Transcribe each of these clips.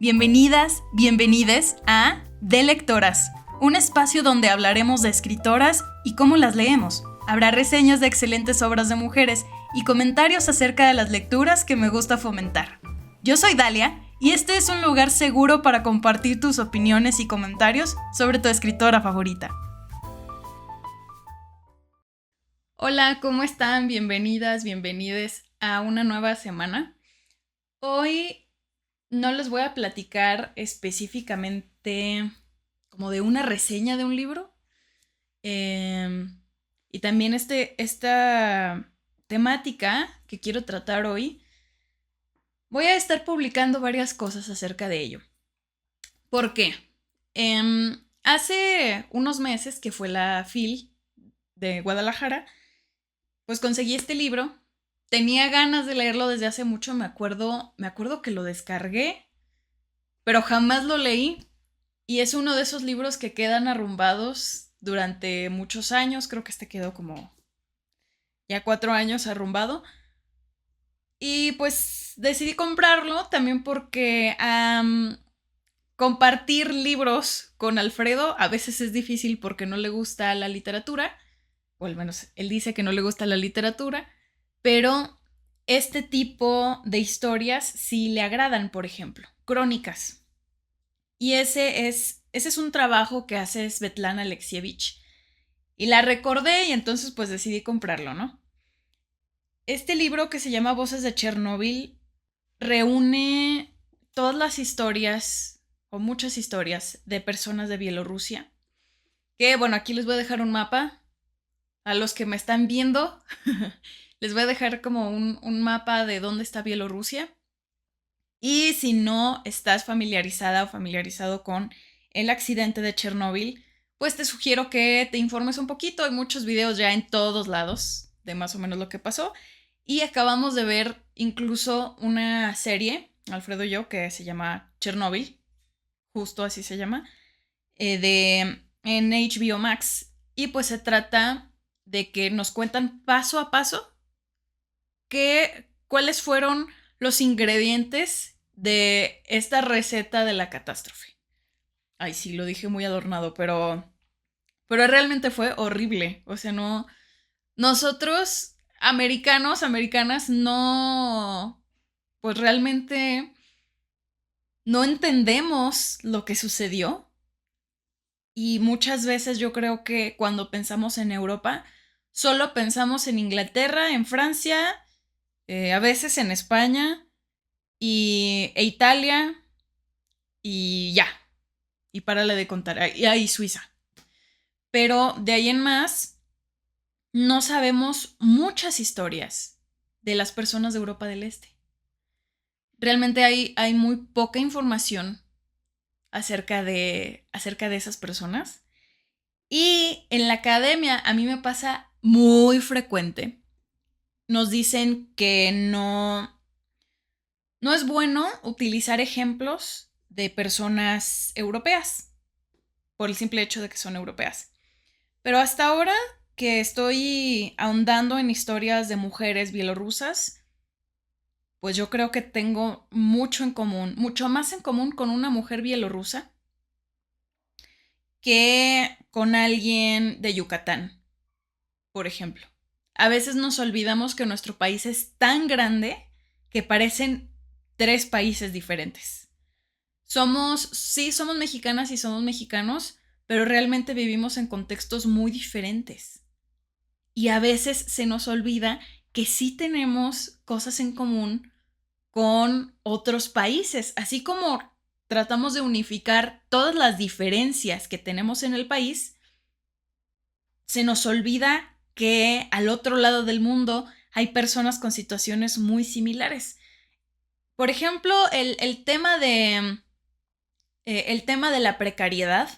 Bienvenidas, bienvenides a De Lectoras, un espacio donde hablaremos de escritoras y cómo las leemos. Habrá reseñas de excelentes obras de mujeres y comentarios acerca de las lecturas que me gusta fomentar. Yo soy Dalia y este es un lugar seguro para compartir tus opiniones y comentarios sobre tu escritora favorita. Hola, ¿cómo están? Bienvenidas, bienvenides a una nueva semana. Hoy no les voy a platicar específicamente como de una reseña de un libro. Y también esta temática que quiero tratar hoy, voy a estar publicando varias cosas acerca de ello. ¿Por qué? Hace unos meses que fue la FIL de Guadalajara, pues conseguí este libro. Tenía ganas de leerlo desde hace mucho, me acuerdo que lo descargué, pero jamás lo leí. Y es uno de esos libros que quedan arrumbados durante muchos años. Creo que este quedó como ya 4 años arrumbado. Y pues decidí comprarlo también porque compartir libros con Alfredo a veces es difícil porque no le gusta la literatura. O al menos él dice que no le gusta la literatura. Pero este tipo de historias sí le agradan, por ejemplo, crónicas. Y ese es un trabajo que hace Svetlana Alexievich. Y la recordé y entonces pues decidí comprarlo, ¿no? Este libro que se llama Voces de Chernóbil reúne todas las historias, o muchas historias, de personas de Bielorrusia. Que bueno, aquí les voy a dejar un mapa. A los que me están viendo, les voy a dejar como un mapa de dónde está Bielorrusia. Y si no estás familiarizada o familiarizado con el accidente de Chernóbil, pues te sugiero que te informes un poquito. Hay muchos videos ya en todos lados de más o menos lo que pasó. Y acabamos de ver incluso una serie, Alfredo y yo, que se llama Chernóbil, justo así se llama, en HBO Max. Y pues se trata de que nos cuentan paso a paso cuáles fueron los ingredientes de esta receta de la catástrofe. Ay, sí, lo dije muy adornado, pero realmente fue horrible. O sea, no, nosotros, americanas, no, pues realmente no entendemos lo que sucedió. Y muchas veces yo creo que cuando pensamos en Europa, solo pensamos en Inglaterra, en Francia, a veces en España e Italia y ya. Y párale de contar. Y ahí Suiza. Pero de ahí en más, no sabemos muchas historias de las personas de Europa del Este. Realmente hay muy poca información acerca de esas personas. Y en la academia a mí me pasa muy frecuente. Nos dicen que no es bueno utilizar ejemplos de personas europeas por el simple hecho de que son europeas. Pero hasta ahora que estoy ahondando en historias de mujeres bielorrusas, pues yo creo que tengo mucho en común, mucho más en común con una mujer bielorrusa que con alguien de Yucatán, por ejemplo. A veces nos olvidamos que nuestro país es tan grande que parecen 3 países diferentes. Somos mexicanas y somos mexicanos, pero realmente vivimos en contextos muy diferentes. Y a veces se nos olvida que sí tenemos cosas en común con otros países, así como tratamos de unificar todas las diferencias que tenemos en el país, se nos olvida que al otro lado del mundo hay personas con situaciones muy similares. Por ejemplo, el tema de la precariedad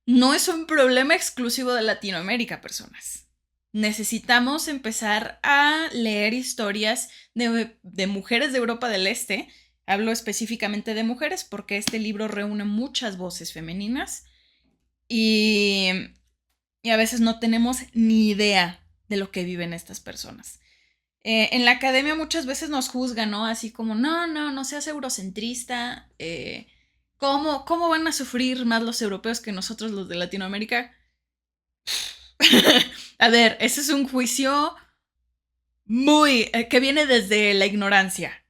no es un problema exclusivo de Latinoamérica, personas. Necesitamos empezar a leer historias de mujeres de Europa del Este. Hablo específicamente de mujeres porque este libro reúne muchas voces femeninas y a veces no tenemos ni idea de lo que viven estas personas. En la academia muchas veces nos juzgan, ¿no? Así como, no seas eurocentrista. ¿Cómo van a sufrir más los europeos que nosotros los de Latinoamérica? A ver, ese es un juicio muy... que viene desde la ignorancia.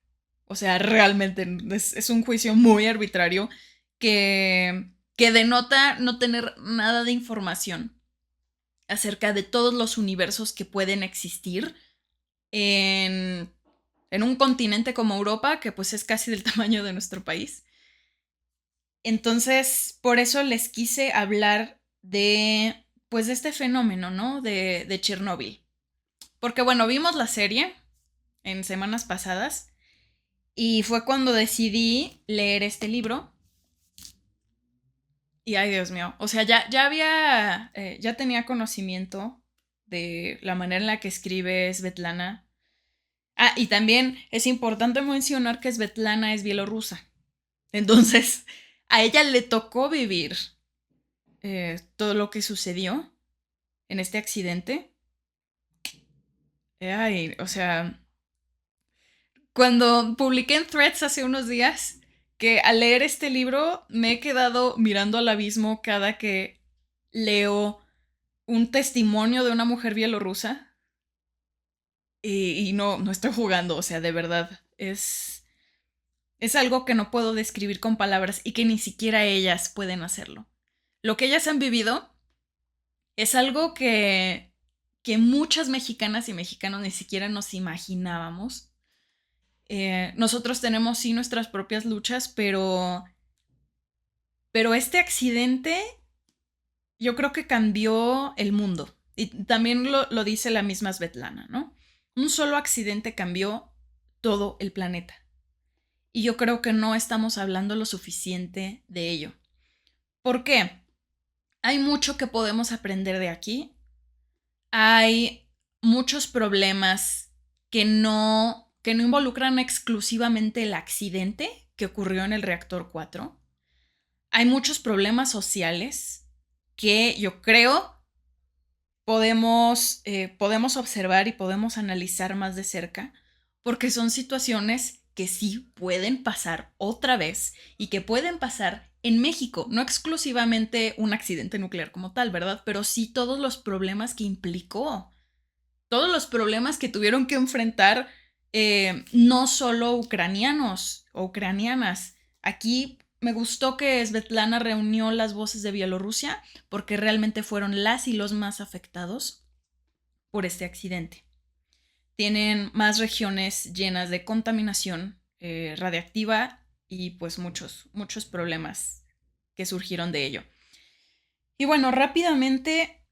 O sea, realmente es un juicio muy arbitrario que denota no tener nada de información acerca de todos los universos que pueden existir en un continente como Europa, que pues es casi del tamaño de nuestro país. Entonces, por eso les quise hablar de, pues, de este fenómeno, ¿no? De Chernobyl. Porque, bueno, vimos la serie en semanas pasadas y fue cuando decidí leer este libro. Y, ay, Dios mío, o sea, ya tenía conocimiento de la manera en la que escribe Svetlana. Ah, y también es importante mencionar que Svetlana es bielorrusa. Entonces, a ella le tocó vivir todo lo que sucedió en este accidente. Ay, o sea, cuando publiqué en Threads hace unos días que al leer este libro me he quedado mirando al abismo cada que leo un testimonio de una mujer bielorrusa y no estoy jugando, o sea, de verdad, es algo que no puedo describir con palabras y que ni siquiera ellas pueden hacerlo. Lo que ellas han vivido es algo que muchas mexicanas y mexicanos ni siquiera nos imaginábamos. Nosotros tenemos sí nuestras propias luchas, pero este accidente yo creo que cambió el mundo. Y también lo dice la misma Svetlana, ¿no? Un solo accidente cambió todo el planeta. Y yo creo que no estamos hablando lo suficiente de ello. ¿Por qué? Hay mucho que podemos aprender de aquí. Hay muchos problemas que no involucran exclusivamente el accidente que ocurrió en el reactor 4. Hay muchos problemas sociales que yo creo podemos observar y podemos analizar más de cerca, porque son situaciones que sí pueden pasar otra vez y que pueden pasar en México, no exclusivamente un accidente nuclear como tal, ¿verdad? Pero sí todos los problemas que implicó, todos los problemas que tuvieron que enfrentar no solo ucranianos o ucranianas. Aquí me gustó que Svetlana reunió las voces de Bielorrusia porque realmente fueron las y los más afectados por este accidente. Tienen más regiones llenas de contaminación radiactiva y pues muchos problemas que surgieron de ello. Y bueno, rápidamente,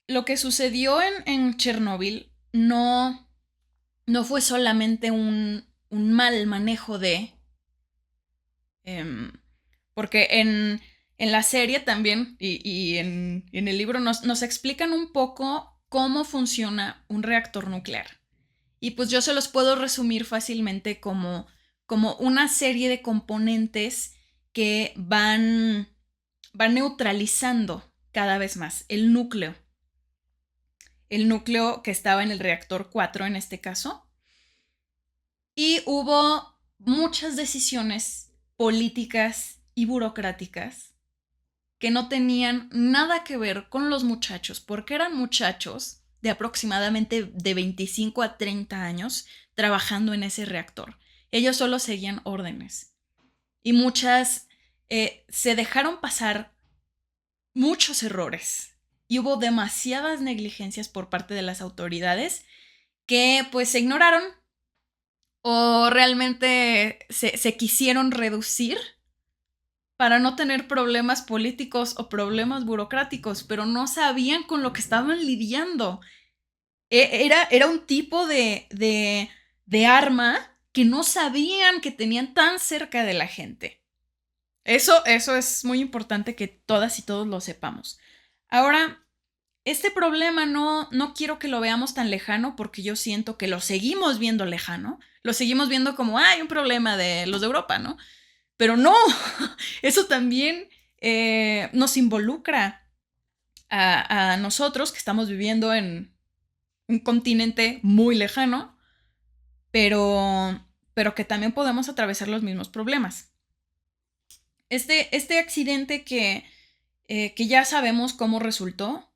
lo que sucedió en Chernobyl no fue solamente un mal manejo de... porque en la serie también y en el libro nos explican un poco cómo funciona un reactor nuclear. Y pues yo se los puedo resumir fácilmente como una serie de componentes que van neutralizando cada vez más el núcleo que estaba en el reactor 4 en este caso. Y hubo muchas decisiones políticas y burocráticas que no tenían nada que ver con los muchachos, porque eran muchachos de aproximadamente de 25 a 30 años trabajando en ese reactor. Ellos solo seguían órdenes. Y muchas se dejaron pasar muchos errores. Y hubo demasiadas negligencias por parte de las autoridades que pues se ignoraron o realmente se quisieron reducir para no tener problemas políticos o problemas burocráticos, pero no sabían con lo que estaban lidiando. Era un tipo de arma que no sabían que tenían tan cerca de la gente. Eso es muy importante que todas y todos lo sepamos. Ahora, este problema no quiero que lo veamos tan lejano porque yo siento que lo seguimos viendo lejano. Lo seguimos viendo como, hay un problema de los de Europa, ¿no? Pero no, eso también nos involucra a nosotros que estamos viviendo un continente muy lejano, pero que también podemos atravesar los mismos problemas. Este accidente que ya sabemos cómo resultó,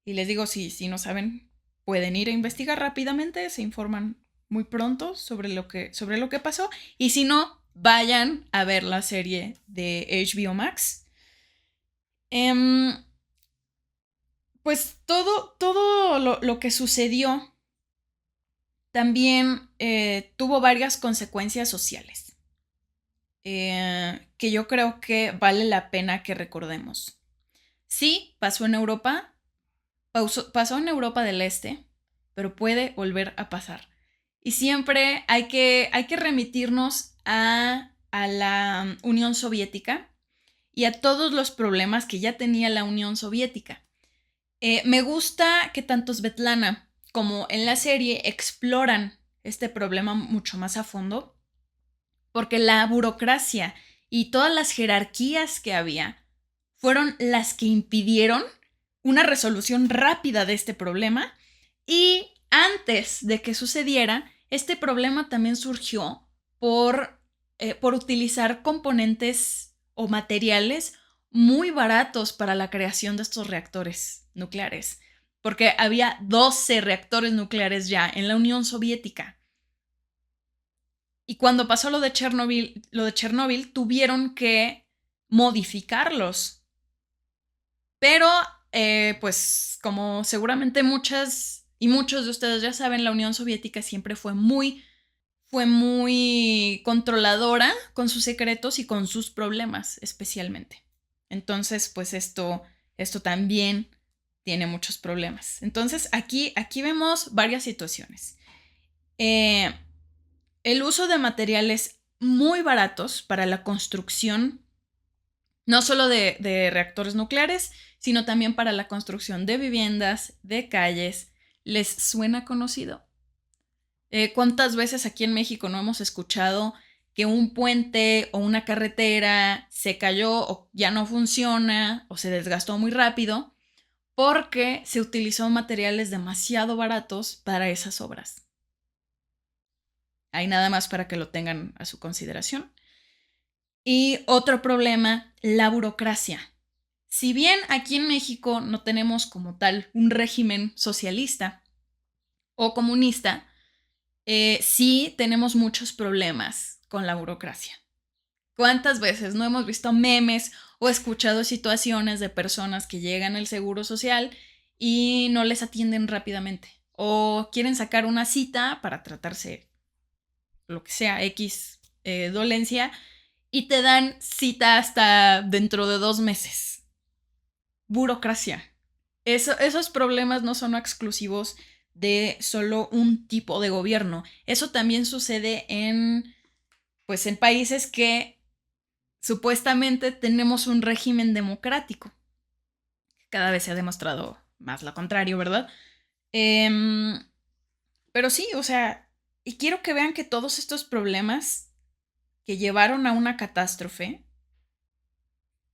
y les digo, si no saben, pueden ir a investigar rápidamente, se informan muy pronto sobre lo que pasó, y si no, vayan a ver la serie de HBO Max. Pues todo lo que sucedió también tuvo varias consecuencias sociales que yo creo que vale la pena que recordemos. Sí, pasó en Europa, pasó en Europa del Este, pero puede volver a pasar. Y siempre hay que remitirnos a la Unión Soviética y a todos los problemas que ya tenía la Unión Soviética. Me gusta que tanto Svetlana como en la serie exploran este problema mucho más a fondo, porque la burocracia y todas las jerarquías que había fueron las que impidieron una resolución rápida de este problema, y antes de que sucediera, este problema también surgió por utilizar componentes o materiales muy baratos para la creación de estos reactores nucleares, porque había 12 reactores nucleares ya en la Unión Soviética. Y cuando pasó lo de Chernobyl, tuvieron que modificarlos. Pero, pues, como seguramente muchas y muchos de ustedes ya saben, la Unión Soviética siempre fue muy controladora con sus secretos y con sus problemas, especialmente. Entonces, pues esto también tiene muchos problemas. Entonces, aquí vemos varias situaciones. El uso de materiales muy baratos para la construcción, no solo de reactores nucleares, sino también para la construcción de viviendas, de calles. ¿Les suena conocido? ¿Cuántas veces aquí en México no hemos escuchado que un puente o una carretera se cayó o ya no funciona o se desgastó muy rápido porque se utilizó materiales demasiado baratos para esas obras? Hay nada más para que lo tengan a su consideración. Y otro problema, la burocracia. Si bien aquí en México no tenemos como tal un régimen socialista o comunista, sí tenemos muchos problemas con la burocracia. ¿Cuántas veces no hemos visto memes o escuchado situaciones de personas que llegan al seguro social y no les atienden rápidamente? O quieren sacar una cita para tratarse lo que sea, X dolencia, y te dan cita hasta dentro de 2 meses. Burocracia. Esos problemas no son exclusivos de solo un tipo de gobierno. Eso también sucede en países que supuestamente tenemos un régimen democrático. Cada vez se ha demostrado más lo contrario, ¿verdad? Pero sí, o sea, y quiero que vean que todos estos problemas que llevaron a una catástrofe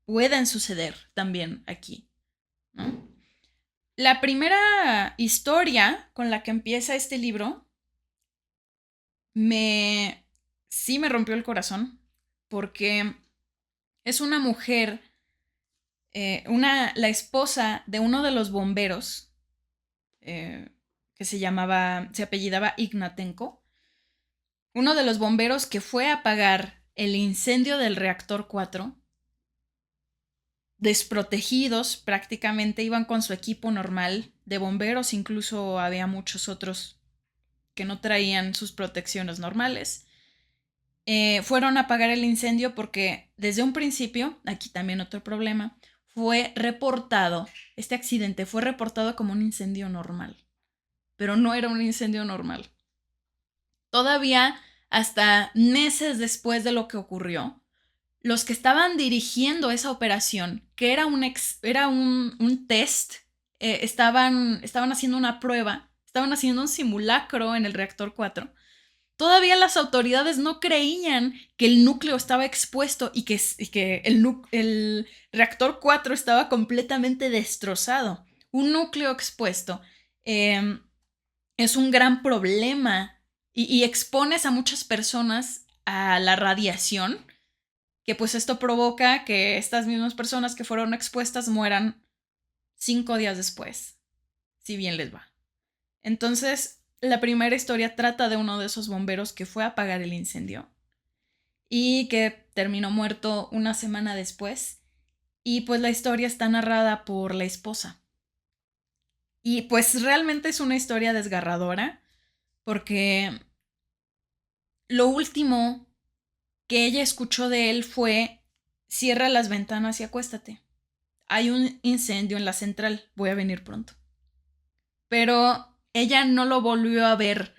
pueden suceder también aquí, ¿no? La primera historia con la que empieza este libro sí me rompió el corazón, porque es una mujer, la esposa de uno de los bomberos, que se apellidaba Ignatenko, uno de los bomberos que fue a apagar el incendio del reactor 4, desprotegidos prácticamente, iban con su equipo normal de bomberos, incluso había muchos otros que no traían sus protecciones normales. Fueron a apagar el incendio porque desde un principio, aquí también otro problema, este accidente fue reportado como un incendio normal, pero no era un incendio normal. Todavía hasta meses después de lo que ocurrió, los que estaban dirigiendo esa operación, que era un test, estaban haciendo una prueba, estaban haciendo un simulacro en el reactor 4. Todavía las autoridades no creían que el núcleo estaba expuesto y que el reactor 4 estaba completamente destrozado. Un núcleo expuesto es un gran problema y expones a muchas personas a la radiación, que pues esto provoca que estas mismas personas que fueron expuestas mueran 5 días después, si bien les va. Entonces, la primera historia trata de uno de esos bomberos que fue a apagar el incendio y que terminó muerto una semana después. Y pues la historia está narrada por la esposa. Y pues realmente es una historia desgarradora porque lo último que ella escuchó de él fue: cierra las ventanas y acuéstate. Hay un incendio en la central, voy a venir pronto. Pero ella no lo volvió a ver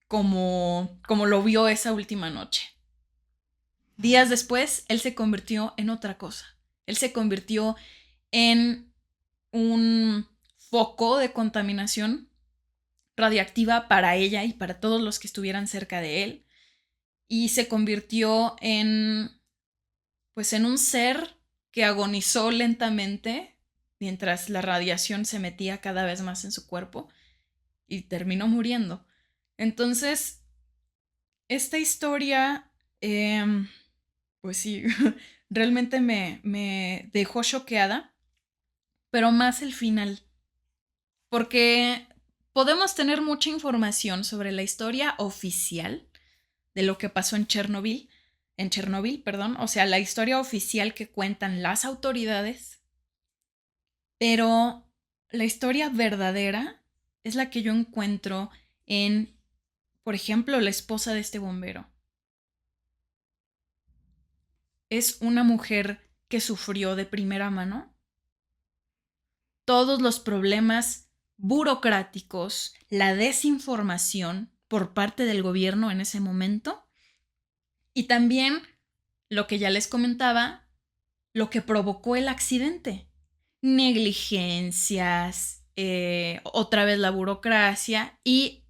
como lo vio esa última noche. Días después, él se convirtió en otra cosa. Él se convirtió en un foco de contaminación radiactiva para ella y para todos los que estuvieran cerca de él. Y se convirtió pues en un ser que agonizó lentamente mientras la radiación se metía cada vez más en su cuerpo y terminó muriendo. Entonces, esta historia, pues sí, realmente me dejó choqueada, pero más el final, porque podemos tener mucha información sobre la historia oficial de lo que pasó en Chernobyl, perdón, o sea, la historia oficial que cuentan las autoridades, pero la historia verdadera es la que yo encuentro en, por ejemplo, la esposa de este bombero. Es una mujer que sufrió de primera mano todos los problemas burocráticos, la desinformación por parte del gobierno en ese momento y también lo que ya les comentaba, lo que provocó el accidente. Negligencias, otra vez la burocracia y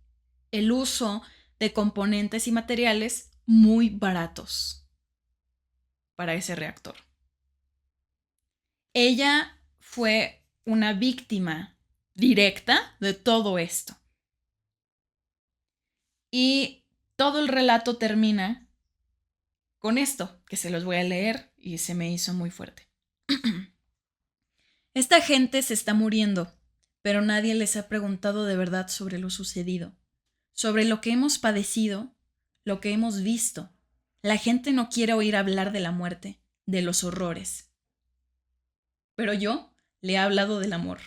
el uso de componentes y materiales muy baratos para ese reactor. Ella fue una víctima directa de todo esto. Y todo el relato termina con esto, que se los voy a leer y se me hizo muy fuerte. Esta gente se está muriendo, pero nadie les ha preguntado de verdad sobre lo sucedido, sobre lo que hemos padecido, lo que hemos visto. La gente no quiere oír hablar de la muerte, de los horrores. Pero yo le he hablado del amor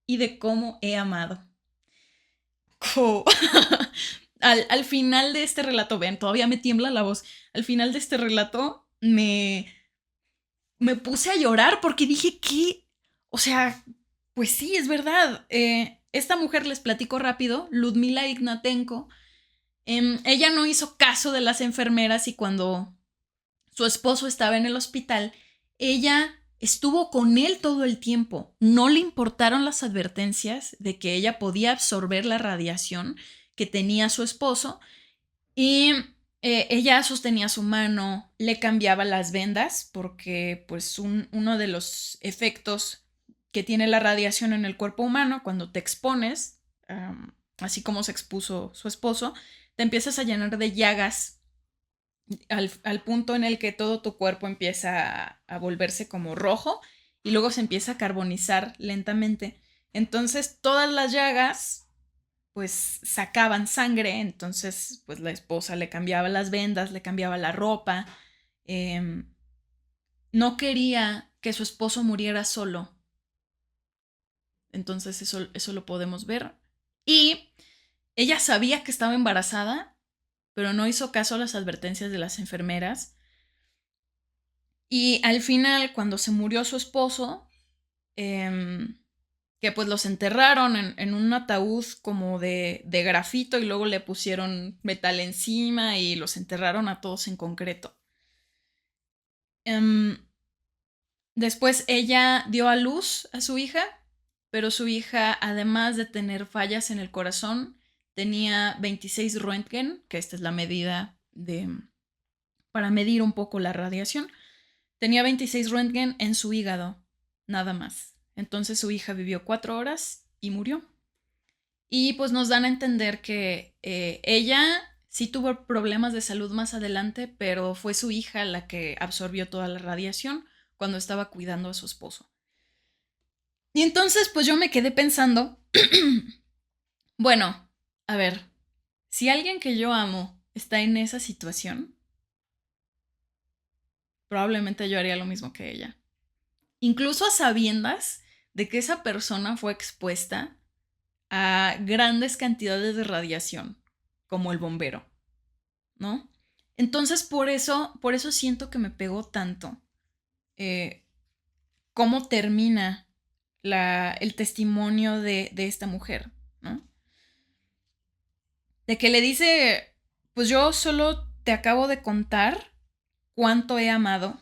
y de cómo he amado. Oh. Al final de este relato, ven, todavía me tiembla la voz. Al final de este relato me puse a llorar porque dije que, o sea, pues sí, es verdad. Esta mujer, les platico rápido, Ludmila Ignatenko, ella no hizo caso de las enfermeras y cuando su esposo estaba en el hospital, ella estuvo con él todo el tiempo. No le importaron las advertencias de que ella podía absorber la radiación que tenía su esposo y ella sostenía su mano, le cambiaba las vendas porque pues uno de los efectos que tiene la radiación en el cuerpo humano cuando te expones, así como se expuso su esposo, te empiezas a llenar de llagas al punto en el que todo tu cuerpo empieza a volverse como rojo y luego se empieza a carbonizar lentamente. Entonces todas las llagas pues sacaban sangre, entonces pues la esposa le cambiaba las vendas, le cambiaba la ropa, no quería que su esposo muriera solo, entonces eso lo podemos ver. Y ella sabía que estaba embarazada, pero no hizo caso a las advertencias de las enfermeras. Y al final, cuando se murió su esposo, que pues los enterraron en un ataúd como de grafito y luego le pusieron metal encima y los enterraron a todos en concreto. Después ella dio a luz a su hija, pero su hija, además de tener fallas en el corazón, tenía 26 Röntgen, que esta es la medida para medir un poco la radiación. Tenía 26 Röntgen en su hígado, nada más. Entonces su hija vivió 4 horas y murió. Y pues nos dan a entender que ella sí tuvo problemas de salud más adelante, pero fue su hija la que absorbió toda la radiación cuando estaba cuidando a su esposo. Y entonces pues yo me quedé pensando, bueno, a ver, si alguien que yo amo está en esa situación, probablemente yo haría lo mismo que ella. Incluso a sabiendas de que esa persona fue expuesta a grandes cantidades de radiación, como el bombero, ¿no? Entonces por eso siento que me pegó tanto eh, cómo termina el testimonio de esta mujer, ¿no? De que le dice, pues yo solo te acabo de contar cuánto he amado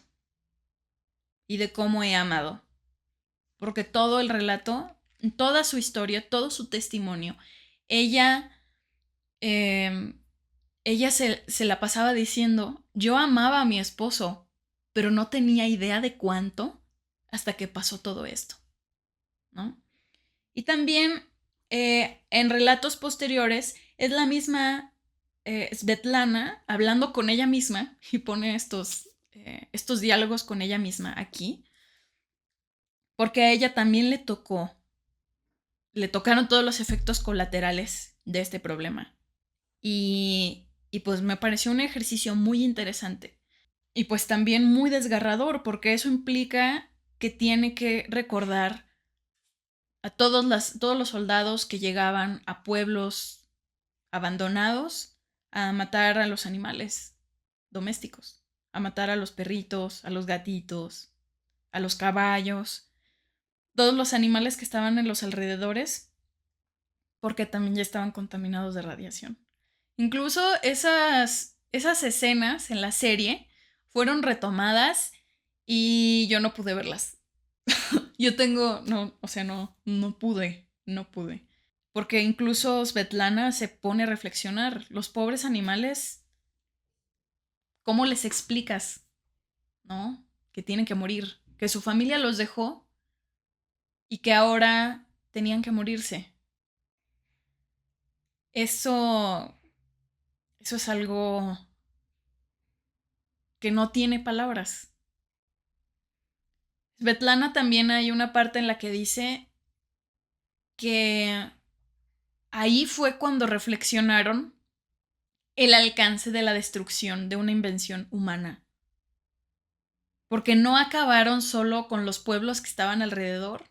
y de cómo he amado. Porque todo el relato, toda su historia, todo su testimonio, ella, eh, ella se la pasaba diciendo, yo amaba a mi esposo, pero no tenía idea de cuánto hasta que pasó todo esto, ¿no? Y también en relatos posteriores es la misma Svetlana hablando con ella misma y pone estos diálogos con ella misma aquí, porque a ella también le tocaron todos los efectos colaterales de este problema. Y pues me pareció un ejercicio muy interesante. Y pues también muy desgarrador, porque eso implica que tiene que recordar a todos los soldados que llegaban a pueblos abandonados a matar a los animales domésticos, a matar a los perritos, a los gatitos, a los caballos, todos los animales que estaban en los alrededores, porque también ya estaban contaminados de radiación. Incluso esas escenas en la serie fueron retomadas y yo no pude verlas. Yo tengo, no, o sea, no pude. Porque incluso Svetlana se pone a reflexionar, los pobres animales, ¿cómo les explicas, no? Que tienen que morir, que su familia los dejó y que ahora tenían que morirse. Eso, eso es algo que no tiene palabras. Svetlana también hay una parte en la que dice que ahí fue cuando reflexionaron el alcance de la destrucción de una invención humana. Porque no acabaron solo con los pueblos que estaban alrededor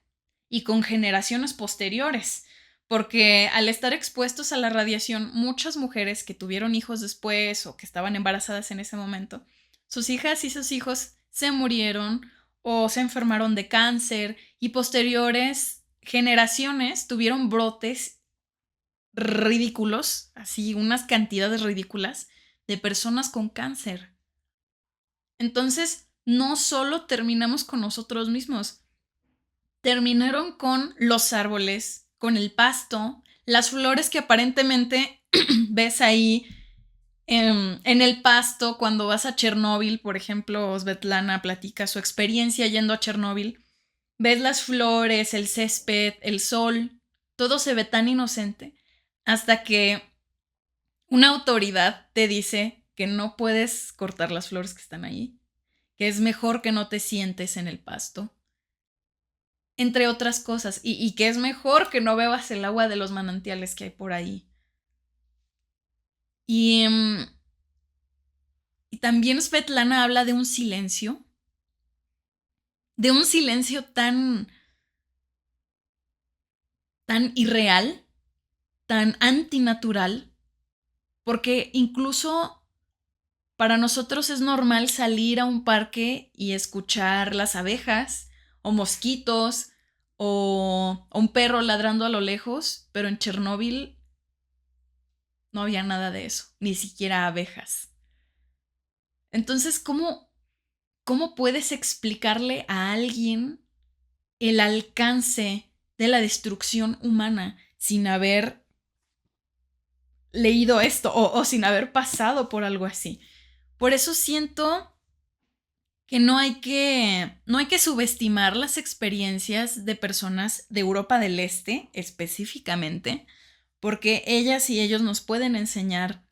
y con generaciones posteriores. Porque al estar expuestos a la radiación, muchas mujeres que tuvieron hijos después o que estaban embarazadas en ese momento, sus hijas y sus hijos se murieron o se enfermaron de cáncer y posteriores generaciones tuvieron brotes ridículos, así unas cantidades ridículas de personas con cáncer. Entonces, no solo terminamos con nosotros mismos, terminaron con los árboles, con el pasto, las flores que aparentemente ves ahí en el pasto cuando vas a Chernóbil, por ejemplo, Svetlana platica su experiencia yendo a Chernóbil. Ves las flores, el césped, el sol, todo se ve tan inocente hasta que una autoridad te dice que no puedes cortar las flores que están ahí, que es mejor que no te sientes en el pasto, entre otras cosas, y que es mejor que no bebas el agua de los manantiales que hay por ahí. Y, y también Svetlana habla de un silencio tan irreal, tan antinatural, porque incluso para nosotros es normal salir a un parque y escuchar las abejas o mosquitos o un perro ladrando a lo lejos, pero en Chernóbil no había nada de eso, ni siquiera abejas. Entonces, ¿cómo puedes explicarle a alguien el alcance de la destrucción humana sin haber leído esto o sin haber pasado por algo así? Por eso siento que no hay que subestimar las experiencias de personas de Europa del Este específicamente, porque ellas y ellos nos pueden enseñar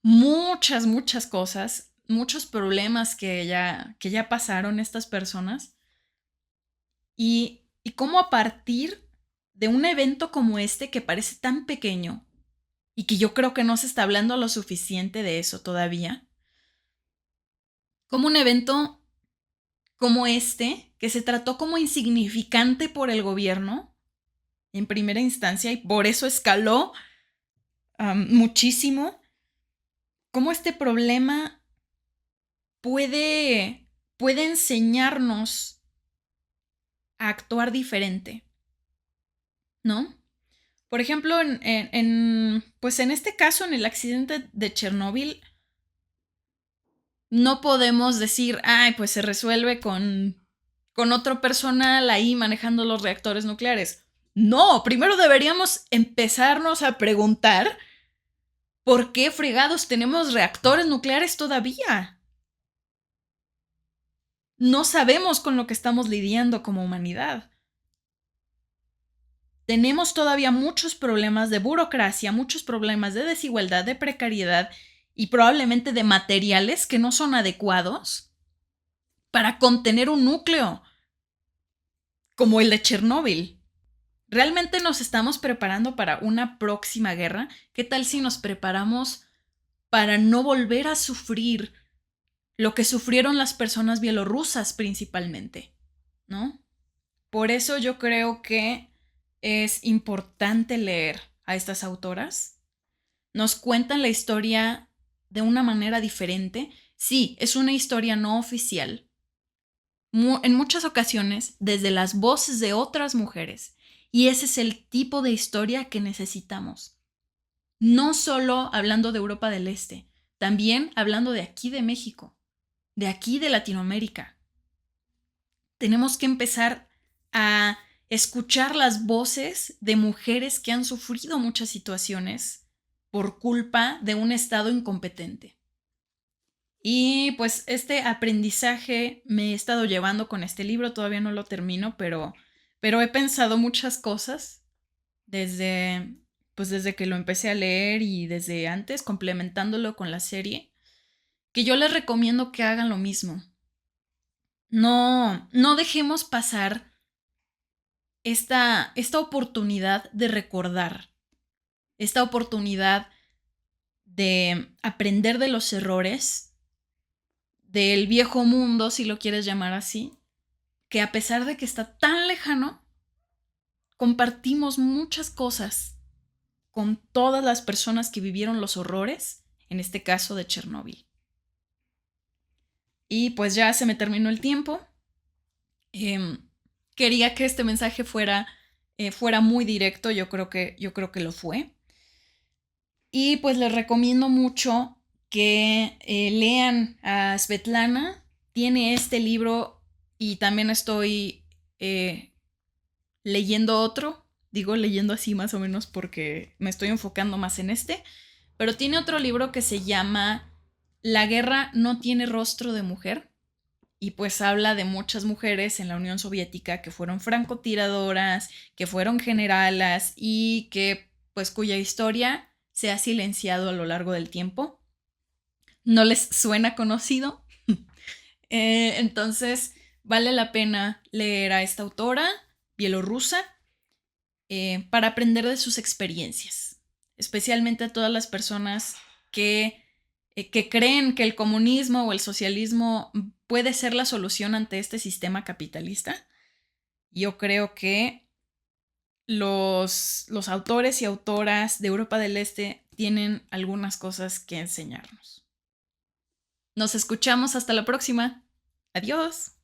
muchas cosas, muchos problemas que ya pasaron estas personas y cómo a partir de un evento como este que parece tan pequeño y que yo creo que no se está hablando lo suficiente de eso todavía, como un evento como este, que se trató como insignificante por el gobierno en primera instancia y por eso escaló muchísimo, cómo este problema puede enseñarnos a actuar diferente, ¿no? Por ejemplo, pues en este caso, en el accidente de Chernóbil, no podemos decir, ay, pues se resuelve con otro personal ahí manejando los reactores nucleares. No, primero deberíamos empezarnos a preguntar por qué fregados tenemos reactores nucleares todavía. No sabemos con lo que estamos lidiando como humanidad. Tenemos todavía muchos problemas de burocracia, muchos problemas de desigualdad, de precariedad y probablemente de materiales que no son adecuados para contener un núcleo como el de Chernóbil. ¿Realmente nos estamos preparando para una próxima guerra? ¿Qué tal si nos preparamos para no volver a sufrir lo que sufrieron las personas bielorrusas principalmente, ¿no? Por eso yo creo que es importante leer a estas autoras. Nos cuentan la historia de una manera diferente. Sí, es una historia no oficial. En muchas ocasiones, desde las voces de otras mujeres. Y ese es el tipo de historia que necesitamos. No solo hablando de Europa del Este, también hablando de aquí de México, de aquí de Latinoamérica. Tenemos que empezar a escuchar las voces de mujeres que han sufrido muchas situaciones por culpa de un Estado incompetente. Y pues este aprendizaje me he estado llevando con este libro, todavía no lo termino, pero he pensado muchas cosas desde que lo empecé a leer y desde antes, complementándolo con la serie, que yo les recomiendo que hagan lo mismo. No dejemos pasar esta oportunidad de recordar, esta oportunidad de aprender de los errores del viejo mundo, si lo quieres llamar así, que a pesar de que está tan lejano, compartimos muchas cosas con todas las personas que vivieron los horrores, en este caso de Chernóbil. Y pues ya se me terminó el tiempo. Quería que este mensaje fuera muy directo, yo creo que lo fue. Y pues les recomiendo mucho que lean a Svetlana. Tiene este libro y también estoy leyendo otro. Digo leyendo así más o menos porque me estoy enfocando más en este. Pero tiene otro libro que se llama La guerra no tiene rostro de mujer. Y pues habla de muchas mujeres en la Unión Soviética que fueron francotiradoras, que fueron generalas y que pues cuya historia se ha silenciado a lo largo del tiempo. ¿No les suena conocido? Entonces vale la pena leer a esta autora bielorrusa para aprender de sus experiencias, especialmente a todas las personas que creen que el comunismo o el socialismo puede ser la solución ante este sistema capitalista. Yo creo que los autores y autoras de Europa del Este tienen algunas cosas que enseñarnos. Nos escuchamos hasta la próxima. Adiós.